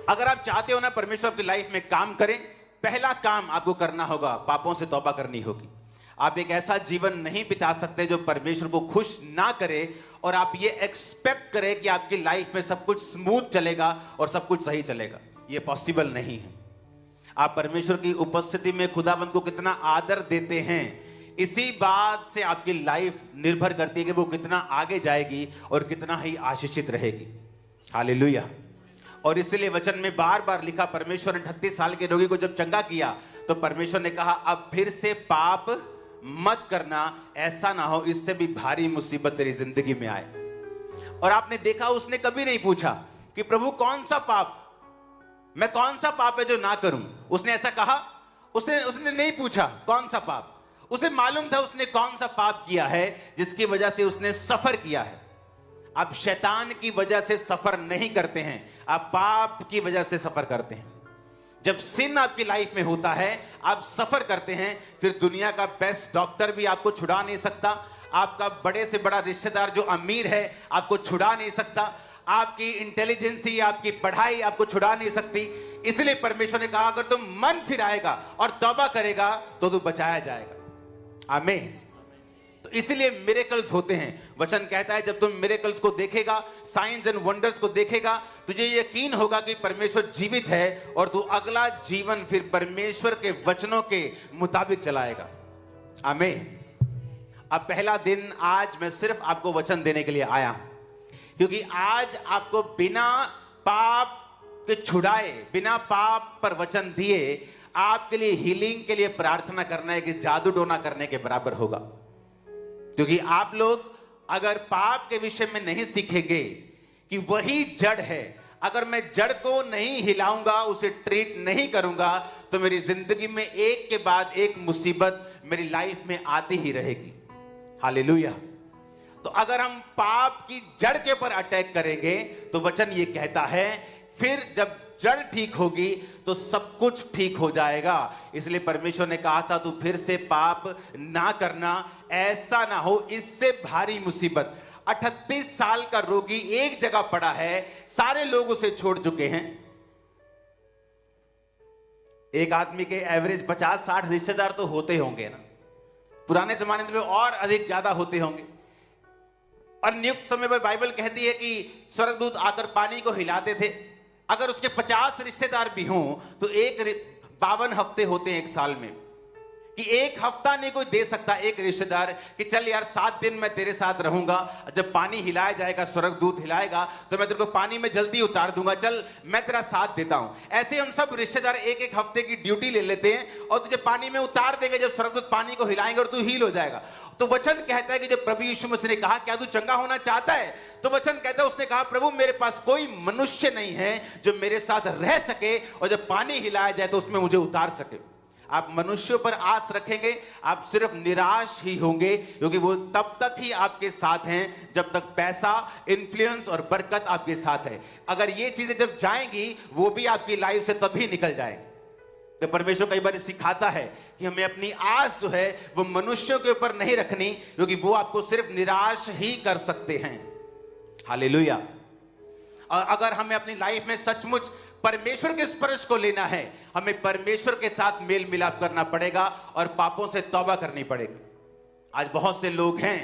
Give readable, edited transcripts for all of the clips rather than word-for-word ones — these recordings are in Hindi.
अगर आप चाहते हो ना परमेश्वर आपकी लाइफ में काम करें, पहला काम आपको करना होगा, पापों से तौबा करनी होगी। आप एक ऐसा जीवन नहीं बिता सकते जो परमेश्वर को खुश ना करे और आप ये एक्सपेक्ट करें कि आपकी लाइफ में सब कुछ स्मूथ चलेगा और सब कुछ सही चलेगा। ये पॉसिबल नहीं है। आप परमेश्वर की उपस्थिति में खुदावंत को कितना आदर देते हैं, इसी बात से आपकी लाइफ निर्भर करती है कि वो कितना आगे जाएगी और कितना ही आशीषित रहेगी। हालेलुया। और इसलिए वचन में बार बार लिखा, परमेश्वर ने 38 साल के रोगी को जब चंगा किया तो परमेश्वर ने कहा अब फिर से पाप मत करना, ऐसा ना हो इससे भी भारी मुसीबत तेरी जिंदगी में आए। और आपने देखा उसने कभी नहीं पूछा कि प्रभु कौन सा पाप, मैं कौन सा पाप है जो ना करूं। उसने ऐसा कहा, उसने नहीं पूछा कौन सा पाप। उसे मालूम था उसने कौन सा पाप किया है जिसकी वजह से उसने सफर किया है। आप शैतान की वजह से सफर नहीं करते हैं, आप पाप की वजह से सफर करते हैं। जब सिन आपकी लाइफ में होता है आप सफर करते हैं, फिर दुनिया का बेस्ट डॉक्टर भी आपको छुड़ा नहीं सकता, आपका बड़े से बड़ा रिश्तेदार जो अमीर है आपको छुड़ा नहीं सकता, आपकी इंटेलिजेंसी, आपकी पढ़ाई आपको छुड़ा नहीं सकती। इसलिए परमेश्वर ने कहा अगर तुम मन फिराएगा और तौबा करेगा तो तू बचाया जाएगा। आमीन। तो इसलिए मिरेकल्स होते हैं। वचन कहता है जब तुम मिरेकल्स को देखेगा, साइंस एंड वंडर्स को देखेगा, तुझे यकीन होगा कि परमेश्वर जीवित है और तू अगला जीवन फिर परमेश्वर के वचनों के मुताबिक चलाएगा। आमीन। अब पहला दिन आज मैं सिर्फ आपको वचन देने के लिए आया हूं, क्योंकि आज आपको बिना पाप के छुड़ाए, बिना पाप पर वचन दिए आपके लिए हीलिंग के लिए प्रार्थना करना है कि जादू टोना करने के बराबर होगा। क्योंकि आप लोग अगर पाप के विषय में नहीं सीखेंगे कि वही जड़ है, अगर मैं जड़ को नहीं हिलाऊंगा, उसे ट्रीट नहीं करूंगा, तो मेरी जिंदगी में एक के बाद एक मुसीबत मेरी लाइफ में आती ही रहेगी। हालेलुया। तो अगर हम पाप की जड़ के ऊपर अटैक करेंगे तो वचन ये कहता है फिर जब जड़ ठीक होगी तो सब कुछ ठीक हो जाएगा। इसलिए परमेश्वर ने कहा था तू फिर से पाप ना करना, ऐसा ना हो इससे भारी मुसीबत। 38 साल का रोगी एक जगह पड़ा है, सारे लोग उसे छोड़ चुके हैं। एक आदमी के एवरेज 50-60 रिश्तेदार तो होते होंगे ना, पुराने जमाने में और अधिक ज्यादा होते होंगे। और नियुक्त समय पर बाइबल कहती है कि स्वर्गदूत आकर पानी को हिलाते थे। अगर उसके 50 रिश्तेदार भी हों तो 52 हफ्ते होते हैं एक साल में, कि एक हफ्ता नहीं कोई दे सकता एक रिश्तेदार कि चल यार 7 दिन मैं तेरे साथ रहूंगा, जब पानी हिलाया जाएगा, स्वर्गदूत हिलाएगा तो मैं तेरे को पानी में जल्दी उतार दूंगा, चल मैं तेरा साथ देता हूं। ऐसे हम सब रिश्तेदार एक एक हफ्ते की ड्यूटी ले लेते हैं और तुझे पानी में उतार देंगे जब स्वर्गदूत पानी को हिलाएंगे और तू हील हो जाएगा। तो वचन कहता है कि जब प्रभु यीशु मसीह ने कहा क्या तू चंगा होना चाहता है, तो वचन कहता है उसने कहा प्रभु मेरे पास कोई मनुष्य नहीं है जो मेरे साथ रह सके और जब पानी हिलाया जाए तो उसमें मुझे उतार सके। आप मनुष्यों पर आस रखेंगे, आप सिर्फ निराश ही होंगे, क्योंकि वो तब तक ही आपके साथ हैं जब तक पैसा, इन्फ्लुएंस और बरकत आपके साथ है। अगर ये चीजें जब जाएंगी वो भी आपकी लाइफ से तभी निकल जाएंगी। तो परमेश्वर कई बार सिखाता है कि हमें अपनी आस जो है वो मनुष्यों के ऊपर नहीं रखनी, क्योंकि वो आपको सिर्फ निराश ही कर सकते हैं। हालेलुया। और अगर हमें अपनी लाइफ में सचमुच परमेश्वर के स्पर्श को लेना है, हमें परमेश्वर के साथ मेल मिलाप करना पड़ेगा और पापों से तौबा करनी पड़ेगी। आज बहुत से लोग हैं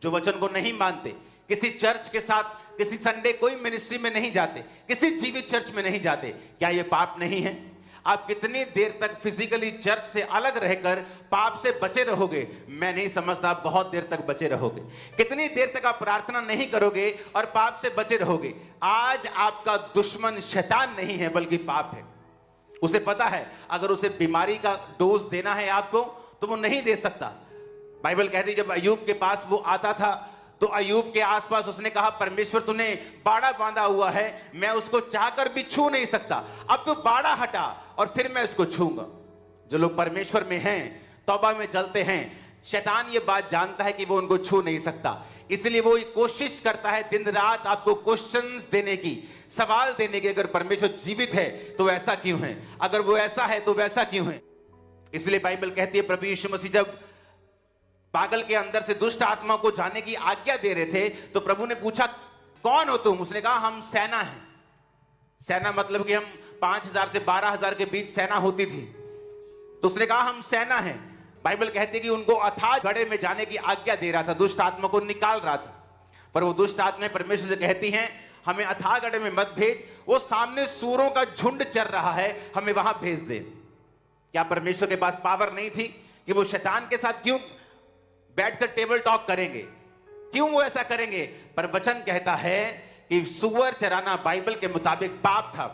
जो वचन को नहीं मानते, किसी चर्च के साथ, किसी संडे कोई मिनिस्ट्री में नहीं जाते, किसी जीवित चर्च में नहीं जाते। क्या ये पाप नहीं है? आप कितनी देर तक फिजिकली चर्च से अलग रहकर पाप से बचे रहोगे? मैं नहीं समझता आप बहुत देर तक बचे रहोगे। कितनी देर तक आप प्रार्थना नहीं करोगे और पाप से बचे रहोगे? आज आपका दुश्मन शैतान नहीं है बल्कि पाप है। उसे पता है अगर उसे बीमारी का डोज देना है आपको तो वो नहीं दे सकता। बाइबल कहती है जब अय्यूब के पास वो आता था तो अय्यूब के आसपास उसने कहा परमेश्वर तूने बाड़ा बांधा हुआ है, मैं उसको चाहकर भी छू नहीं सकता, अब तू बाड़ा हटा और फिर मैं उसको छूंगा। जो लोग परमेश्वर में हैं, तौबा में चलते हैं, शैतान ये बात जानता है कि वो उनको छू नहीं सकता, इसलिए वो कोशिश करता है दिन रात आपको क्वेश्चंस देने की, सवाल देने की। अगर परमेश्वर जीवित है तो ऐसा क्यों है, अगर वो ऐसा है तो वैसा क्यों है। इसलिए बाइबल कहती है प्रभु यीशु मसीह जब पागल के अंदर से दुष्ट आत्मा को जाने की आज्ञा दे रहे थे तो प्रभु ने पूछा कौन हो तुम? उसने कहा हम सेना हैं। सेना मतलब कि हम 5,000 से 12,000 के बीच सेना होती थी। तो उसने कहा हम सेना हैं। बाइबल कहती है कि उनको अथाह गड्ढे में जाने की आज्ञा दे रहा था, दुष्ट आत्मा को निकाल रहा था। पर वो दुष्ट आत्मा परमेश्वर से कहती हैं हमें अथाह गड्ढे में मत भेज, वो सामने सूरों का झुंड चल रहा है, हमें वहां भेज दे। क्या परमेश्वर के पास पावर नहीं थी कि वो शैतान के साथ क्यों बैठकर टेबल टॉक करेंगे, क्यों वो ऐसा करेंगे? पर वचन कहता है कि सुअर चराना बाइबल के मुताबिक पाप था,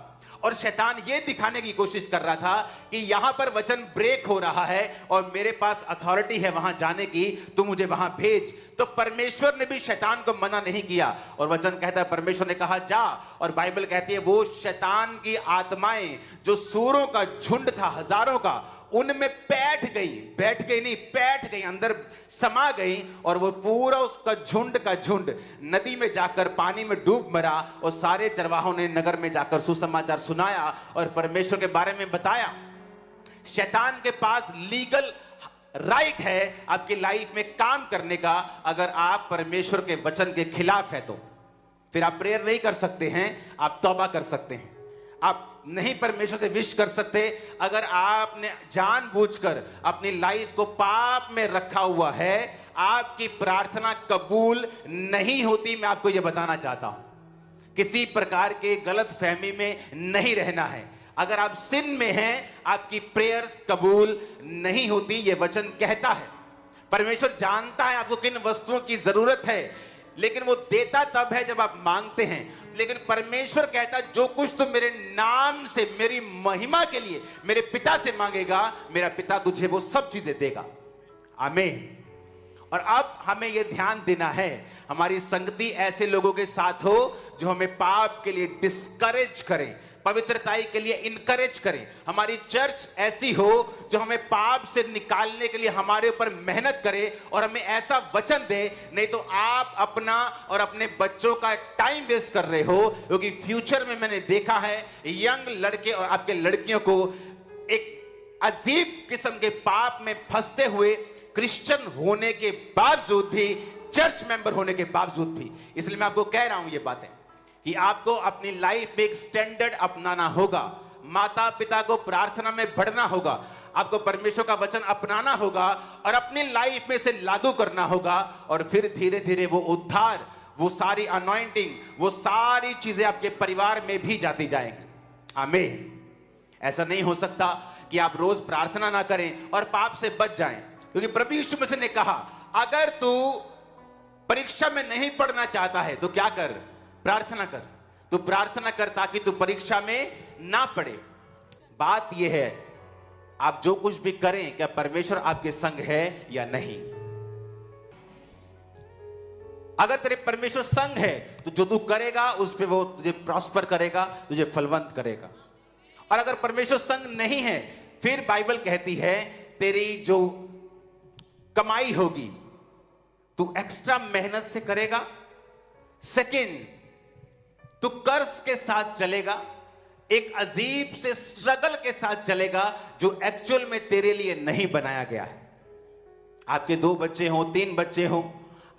और शैतान ये दिखाने की कोशिश कर रहा था कि यहां पर वचन ब्रेक हो रहा है और मेरे पास अथॉरिटी है वहां जाने की, तू मुझे वहां भेज। तो परमेश्वर ने भी शैतान को मना नहीं किया, और वचन कहता है परमेश्वर ने कहा जा, और बाइबल कहती है वो शैतान की आत्माएं जो सूरों का झुंड था हजारों का, उनमें बैठ गई, अंदर समा गई, और वो पूरा उसका झुंड का झुंड नदी में जाकर पानी में डूब मरा। और सारे चरवाहों ने नगर में जाकर सुसमाचार सुनाया और परमेश्वर के बारे में बताया। शैतान के पास लीगल राइट है आपकी लाइफ में काम करने का, अगर आप परमेश्वर के वचन के खिलाफ है तो। फिर आप प्रेयर नहीं कर सकते हैं, आप तौबा कर सकते हैं, आप नहीं परमेश्वर से विश कर सकते। अगर आपने जानबूझकर अपनी लाइफ को पाप में रखा हुआ है, आपकी प्रार्थना कबूल नहीं होती। मैं आपको यह बताना चाहता हूं, किसी प्रकार के गलत फहमी में नहीं रहना है। अगर आप सिन में हैं, आपकी प्रेयर्स कबूल नहीं होती, यह वचन कहता है। परमेश्वर जानता है आपको किन वस्तुओं की जरूरत है, लेकिन वो देता तब है जब आप मांगते हैं। लेकिन परमेश्वर कहता जो कुछ तुम मेरे नाम से मेरी महिमा के लिए मेरे पिता से मांगेगा, मेरा पिता तुझे वो सब चीजें देगा। आमीन। और अब हमें यह ध्यान देना है, हमारी संगति ऐसे लोगों के साथ हो जो हमें पाप के लिए डिस्करेज करें, पवित्रताई के लिए इनकरेज करें। हमारी चर्च ऐसी हो जो हमें पाप से निकालने के लिए हमारे ऊपर मेहनत करे और हमें ऐसा वचन दे। नहीं तो आप अपना और अपने बच्चों का टाइम वेस्ट कर रहे हो, क्योंकि फ्यूचर में मैंने देखा है यंग लड़के और आपके लड़कियों को एक अजीब किस्म के पाप में फंसते हुए, क्रिश्चियन होने के बावजूद भी, चर्च मेंबर होने के बावजूद भी। इसलिए मैं आपको कह रहा हूं ये बातें कि आपको अपनी लाइफ में एक स्टैंडर्ड अपनाना होगा, माता पिता को प्रार्थना में बढ़ना होगा, आपको परमेश्वर का वचन अपनाना होगा और अपनी लाइफ में से लागू करना होगा। और फिर धीरे धीरे वो उद्धार, वो सारी अनॉइंटिंग, वो सारी चीजें आपके परिवार में भी जाती जाएंगी। आमीन। ऐसा नहीं हो सकता कि आप रोज प्रार्थना ना करें और पाप से बच जाएं, क्योंकि प्रभु यीशु मसीह ने कहा अगर तू परीक्षा में नहीं पढ़ना चाहता है तो क्या कर, प्रार्थना कर। तू प्रार्थना कर ताकि तू परीक्षा में ना पड़े। बात यह है आप जो कुछ भी करें, क्या परमेश्वर आपके संग है या नहीं। अगर तेरे परमेश्वर संग है तो जो तू करेगा उस पे वो तुझे प्रॉस्पर करेगा, तुझे फलवंत करेगा। और अगर परमेश्वर संग नहीं है, फिर बाइबल कहती है तेरी जो कमाई होगी तू एक्स्ट्रा मेहनत से करेगा। सेकंड, तू कर्ज के साथ चलेगा, एक अजीब से स्ट्रगल के साथ चलेगा जो एक्चुअल में तेरे लिए नहीं बनाया गया है। आपके 2 बच्चे हो, 3 बच्चे हो,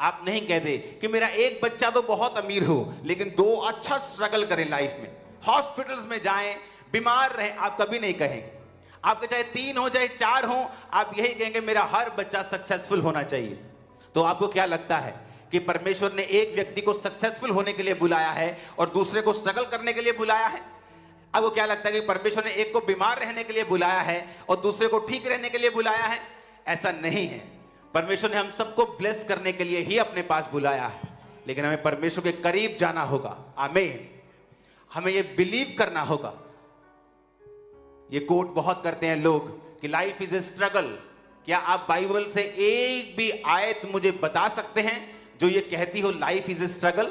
आप नहीं कहते कि मेरा एक बच्चा तो बहुत अमीर हो लेकिन 2 अच्छा स्ट्रगल करें लाइफ में, हॉस्पिटल्स में जाएं, बीमार रहें, आप कभी नहीं कहेंगे। आपके चाहे 3 हो चाहे 4 हो, आप यही कहेंगे मेरा हर बच्चा सक्सेसफुल होना चाहिए। तो आपको क्या लगता है कि परमेश्वर ने एक व्यक्ति को सक्सेसफुल होने के लिए बुलाया है और दूसरे को स्ट्रगल करने के लिए बुलाया है? आपको क्या लगता है कि परमेश्वर ने एक को बीमार रहने के लिए बुलाया है और दूसरे को ठीक रहने के लिए बुलाया है? ऐसा नहीं है। परमेश्वर ने हम सबको ब्लेस करने के लिए ही अपने पास बुलाया है, लेकिन हमें परमेश्वर के करीब जाना होगा। आमीन। हमें यह बिलीव करना होगा। ये कोट बहुत करते हैं लोग कि लाइफ इज ए स्ट्रगल। क्या आप बाइबल से एक भी आयत मुझे बता सकते हैं जो ये कहती हो लाइफ इज ए स्ट्रगल?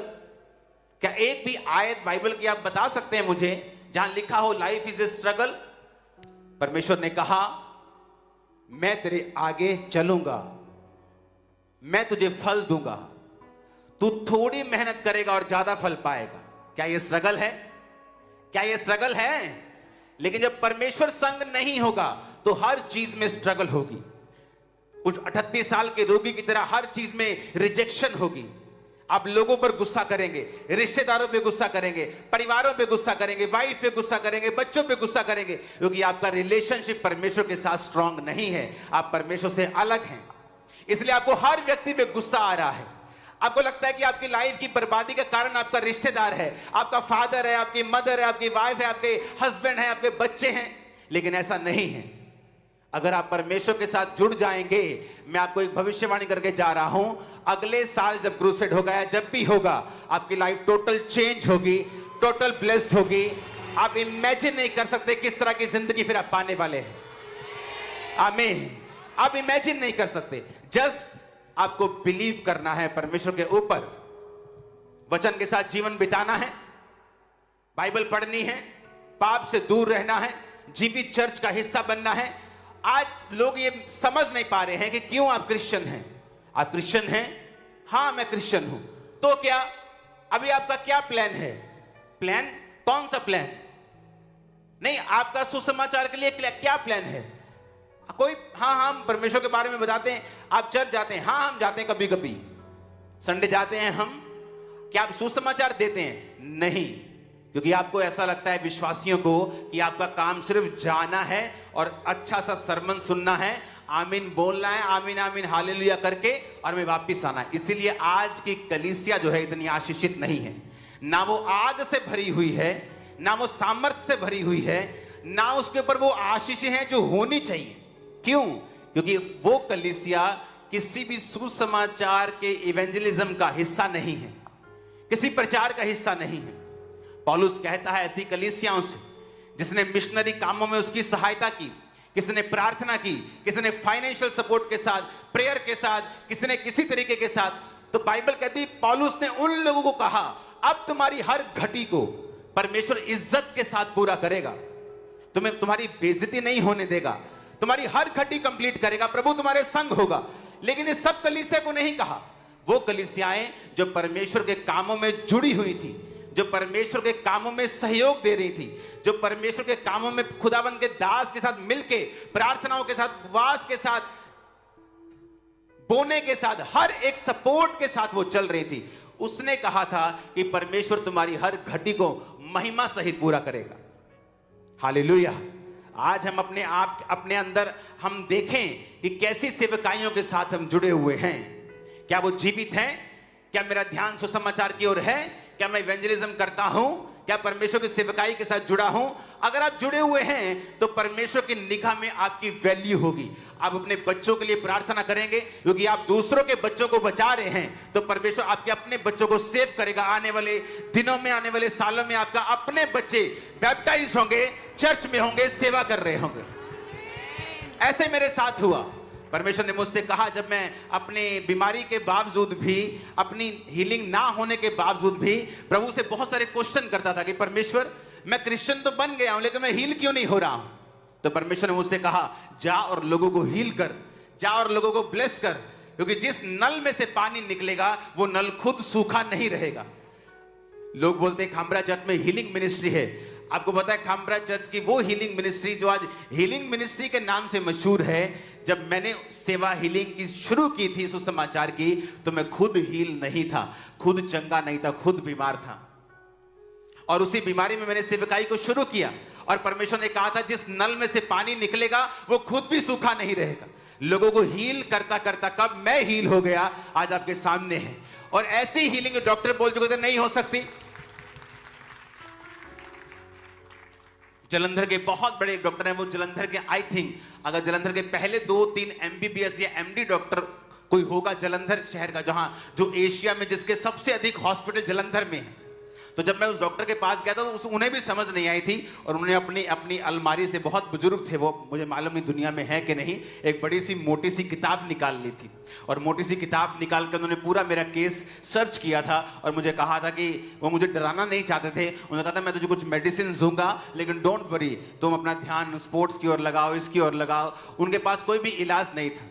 क्या एक भी आयत बाइबल की आप बता सकते हैं मुझे जहां लिखा हो लाइफ इज ए स्ट्रगल? परमेश्वर ने कहा मैं तेरे आगे चलूंगा, मैं तुझे फल दूंगा, तू थोड़ी मेहनत करेगा और ज्यादा फल पाएगा। क्या यह स्ट्रगल है? क्या यह स्ट्रगल है? लेकिन जब परमेश्वर संग नहीं होगा तो हर चीज में स्ट्रगल होगी। कुछ 38 साल के रोगी की तरह हर चीज में रिजेक्शन होगी। आप लोगों पर गुस्सा करेंगे, रिश्तेदारों पे गुस्सा करेंगे, परिवारों पे गुस्सा करेंगे, वाइफ पे गुस्सा करेंगे, बच्चों पे गुस्सा करेंगे, क्योंकि आपका रिलेशनशिप परमेश्वर के साथ स्ट्रांग नहीं है। आप परमेश्वर से अलग हैं, इसलिए आपको हर व्यक्ति पे गुस्सा आ रहा है। आपको लगता है कि आपकी लाइफ की बर्बादी का कारण आपका रिश्तेदार है, आपका फादर है, आपकी मदर है, आपकी वाइफ है, आपके हस्बैंड है, आपके बच्चे हैं, लेकिन ऐसा नहीं है। अगर आप परमेश्वर के साथ जुड़ जाएंगे, मैं आपको एक भविष्यवाणी करके जा रहा हूं, अगले साल जब क्रूसेड होगा या जब भी होगा, आपकी लाइफ टोटल चेंज होगी, टोटल ब्लेस्ड होगी। आप इमेजिन नहीं कर सकते किस तरह की जिंदगी फिर आप पाने वाले हैं। आमीन। आप इमेजिन नहीं कर सकते। जस्ट आपको बिलीव करना है परमेश्वर के ऊपर, वचन के साथ जीवन बिताना है, बाइबल पढ़नी है, पाप से दूर रहना है, जीवित चर्च का हिस्सा बनना है। आज लोग ये समझ नहीं पा रहे हैं कि क्यों आप क्रिश्चियन हैं। आप क्रिश्चियन हैं? हां मैं क्रिश्चियन हूं। तो क्या अभी आपका क्या प्लान है? प्लान कौन सा प्लान? नहीं, आपका सुसमाचार के लिए क्या प्लान है? कोई हाँ हम परमेश्वर के बारे में बताते हैं। आप चर्च जाते हैं? हाँ हम जाते हैं, कभी कभी संडे जाते हैं हम। क्या आप सुसमाचार देते हैं? नहीं, क्योंकि आपको ऐसा लगता है विश्वासियों को कि आपका काम सिर्फ जाना है और अच्छा सा सरमन सुनना है, आमीन बोलना है, आमीन आमीन हालेलुया करके और मैं वापिस आना है। इसीलिए आज की कलीसिया जो है इतनी आशीषित नहीं है। ना वो आग से भरी हुई है, ना वो सामर्थ्य से भरी हुई है, ना उसके ऊपर वो आशीषें हैं जो होनी चाहिए। क्यों? क्योंकि वो कलीसिया किसी भी सुसमाचार के इवेंजलिज्म का हिस्सा नहीं है, किसी प्रचार का हिस्सा नहीं है। पौलुस कहता है ऐसी कलीसियाओं से जिसने मिशनरी कामों में उसकी सहायता की, किसी ने प्रार्थना की, किसी ने फाइनेंशियल सपोर्ट के साथ, प्रेयर के साथ, किसी ने किसी तरीके के साथ। तो बाइबल कहती है पौलुस ने उन लोगों को कहा अब तुम्हारी हर घटी को परमेश्वर इज्जत के साथ पूरा करेगा, तुम्हें तुम्हारी बेइज्जती नहीं होने देगा, तुम्हारी हर घटी कंप्लीट करेगा, प्रभु तुम्हारे संग होगा। लेकिन इस सब कलीसिया को नहीं कहा। वो कलीसियाएं जो परमेश्वर के कामों में जुड़ी हुई थी, जो परमेश्वर के कामों में सहयोग दे रही थी, जो परमेश्वर के कामों में खुदाबंद के दास के साथ मिलके, प्रार्थनाओं के साथ, उपवास के साथ, बोने के साथ, हर एक सपोर्ट के साथ वो चल रही थी। उसने कहा था कि परमेश्वर तुम्हारी हर घटी को महिमा सहित पूरा करेगा। हालेलुया। आज हम अपने अंदर हम देखें कि कैसी सेवकाइयों के साथ हम जुड़े हुए हैं। क्या वो जीवित हैं? क्या मेरा ध्यान सुसमाचार की ओर है? क्या मैं इवेंजलिज्म करता हूं? क्या परमेश्वर की सेवकाई के साथ जुड़ा हूं? अगर आप जुड़े हुए हैं तो परमेश्वर की निगाह में आपकी वैल्यू होगी। आप अपने बच्चों के लिए प्रार्थना करेंगे, क्योंकि आप दूसरों के बच्चों को बचा रहे हैं, तो परमेश्वर आपके अपने बच्चों को सेव करेगा। आने वाले दिनों में, आने वाले सालों में आपका अपने बच्चे बैप्टाइज होंगे, चर्च में होंगे, सेवा कर रहे होंगे। ऐसे मेरे साथ हुआ। परमेश्वर ने मुझसे कहा, जब मैं अपने बीमारी के बावजूद भी, अपनी हीलिंग ना होने के बावजूद भी प्रभु से बहुत सारे क्वेश्चन करता था कि परमेश्वर मैं क्रिश्चियन तो बन गया हूं, लेकिन मैं हील क्यों नहीं हो रहा हूं? तो परमेश्वर ने मुझसे कहा, जा और लोगों को हील कर, जा और लोगों को ब्लेस कर, क्योंकि जिस नल में से पानी निकलेगा वो नल खुद सूखा नहीं रहेगा। लोग बोलते हैं खामरा चर्च में हीलिंग मिनिस्ट्री है। आपको पता है खामरा चर्च की वो हीलिंग मिनिस्ट्री जो आज हीलिंग मिनिस्ट्री के नाम से मशहूर है, जब मैंने सेवा हीलिंग की शुरू की थी सुसमाचार की, तो मैं खुद हील नहीं था, खुद चंगा नहीं था, खुद बीमार था। और उसी बीमारी में मैंने सेवकाई को शुरू किया, और परमेश्वर ने कहा था जिस नल में से पानी निकलेगा वो खुद भी सूखा नहीं रहेगा। लोगों को हील करता करता कब मैं हील हो गया, आज आपके सामने है। और ऐसी हीलिंग डॉक्टर बोल चुके थे नहीं हो सकती। जलंधर के बहुत बड़े डॉक्टर हैं, वो जलंधर के आई थिंक अगर जलंधर के पहले 2-3 एमबीबीएस या एमडी डॉक्टर कोई होगा जलंधर शहर का, जहां जो एशिया में जिसके सबसे अधिक हॉस्पिटल जलंधर में है। तो जब मैं उस डॉक्टर के पास गया था तो उन्हें भी समझ नहीं आई थी, और उन्होंने अपनी अलमारी से, बहुत बुजुर्ग थे वो, मुझे मालूम नहीं दुनिया में है कि नहीं, एक बड़ी सी मोटी सी किताब निकाल ली थी, और मोटी सी किताब निकाल कर उन्होंने पूरा मेरा केस सर्च किया था, और मुझे कहा था कि वो मुझे डराना नहीं चाहते थे। उन्होंने कहा था मैं तुझे कुछ मेडिसिन दूंगा, लेकिन डोंट वरी, तुम अपना ध्यान स्पोर्ट्स की ओर लगाओ, इसकी ओर लगाओ। उनके पास कोई भी इलाज नहीं था।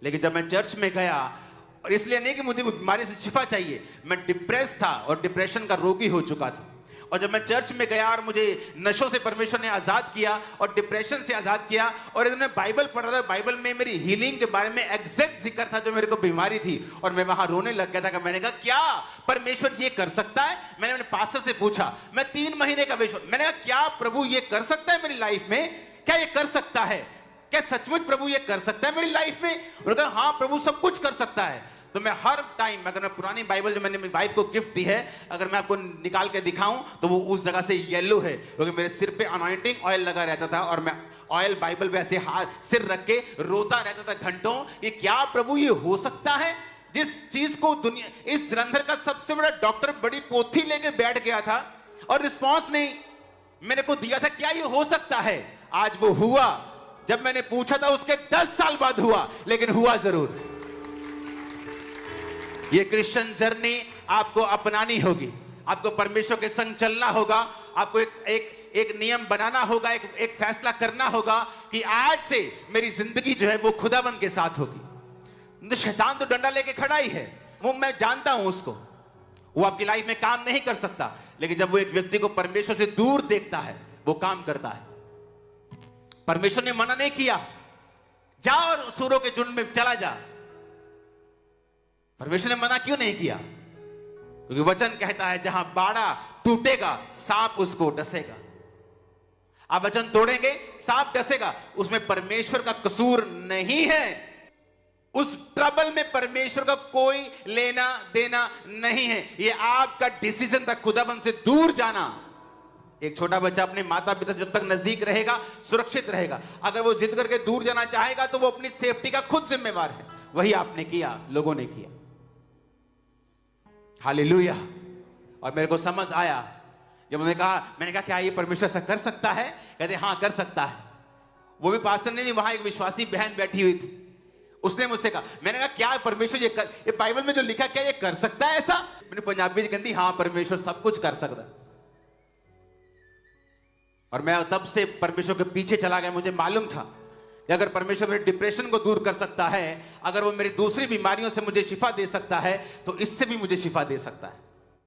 लेकिन जब मैं चर्च में गया, और इसलिए नहीं कि मुझे बीमारी से शिफा चाहिए, मैं डिप्रेस था और डिप्रेशन का रोगी हो चुका था, और जब मैं चर्च में गया और मुझे नशों से परमेश्वर ने आजाद किया और डिप्रेशन से आजाद किया, और मैं बाइबल पढ़ रहा था, बाइबल में मेरी हीलिंग के बारे में एग्जैक्ट जिक्र था जो मेरे को बीमारी थी, और मैं वहां रोने लग गया था कि मैंने कहा क्या परमेश्वर ये कर सकता है। मैंने अपने पास्टर से पूछा, मैं 3 महीने का वेश्या, मैंने कहा क्या प्रभु ये कर सकता है मेरी लाइफ में, क्या ये कर सकता है, क्या सचमुच प्रभु ये कर सकता है मेरी लाइफ में। उन्होंने कहा हाँ प्रभु सब कुछ कर सकता है। तो मैं हर टाइम, अगर मैं पुरानी बाइबल जो मैंने मेरी वाइफ को गिफ्ट दी है, अगर मैं आपको निकाल के दिखाऊं तो वो उस जगह से येलो है, क्योंकि मेरे सिर पे अनॉइंटिंग ऑयल लगा रहता था और मैं ऑयल बाइबल पे ऐसे हाथ सिर रख के रोता रहता था घंटों, ये क्या प्रभु ये हो सकता है। जिस चीज को दुनिया, इस जलंधर का सबसे बड़ा डॉक्टर बड़ी पोथी लेके बैठ गया था और रिस्पॉन्स नहीं मेरे को दिया था, क्या ये हो सकता है। आज वो हुआ, जब मैंने पूछा था उसके 10 साल बाद हुआ, लेकिन हुआ जरूर। ये क्रिश्चियन जर्नी आपको अपनानी होगी, आपको परमेश्वर के संग चलना होगा, आपको एक नियम बनाना होगा, एक फैसला करना होगा कि आज से मेरी जिंदगी जो है वो खुदाबंद के साथ होगी। तो शैतान तो डंडा लेके खड़ा ही है, वो मैं जानता हूं उसको, वो आपकी लाइफ में काम नहीं कर सकता, लेकिन जब वो एक व्यक्ति को परमेश्वर से दूर देखता है वो काम करता है। परमेश्वर ने मना नहीं किया जा और सूरों के झुंड में चला जा, परमेश्वर ने मना क्यों नहीं किया, क्योंकि वचन कहता है जहां बाड़ा टूटेगा सांप उसको डसेगा। आप वचन तोड़ेंगे सांप डसेगा, उसमें परमेश्वर का कसूर नहीं है, उस ट्रबल में परमेश्वर का कोई लेना देना नहीं है, ये आपका डिसीजन था खुदाबंद से दूर जाना। एक छोटा बच्चा अपने माता पिता से जब तक नजदीक रहेगा सुरक्षित रहेगा, अगर वो जिद करके दूर जाना चाहेगा तो वो अपनी सेफ्टी का खुद जिम्मेवार है। वही आपने किया, लोगों ने किया। हालेलुया। और मेरे को समझ आया जब मैंने कहा क्या ये परमेश्वर ऐसा कर सकता है, कहते हाँ कर सकता है। वो भी पास्टर ने नहीं, वहां एक विश्वासी बहन बैठी हुई थी, उसने मुझसे कहा, मैंने कहा क्या परमेश्वर ये बाइबल में जो लिखा क्या ये कर सकता है ऐसा। मैंने पंजाबी में कहती हाँ परमेश्वर सब कुछ कर सकता है। और मैं तब से परमेश्वर के पीछे चला गया। मुझे मालूम था कि अगर परमेश्वर मेरे डिप्रेशन को दूर कर सकता है, अगर वो मेरी दूसरी बीमारियों से मुझे शिफा दे सकता है, तो इससे भी मुझे शिफा दे सकता है।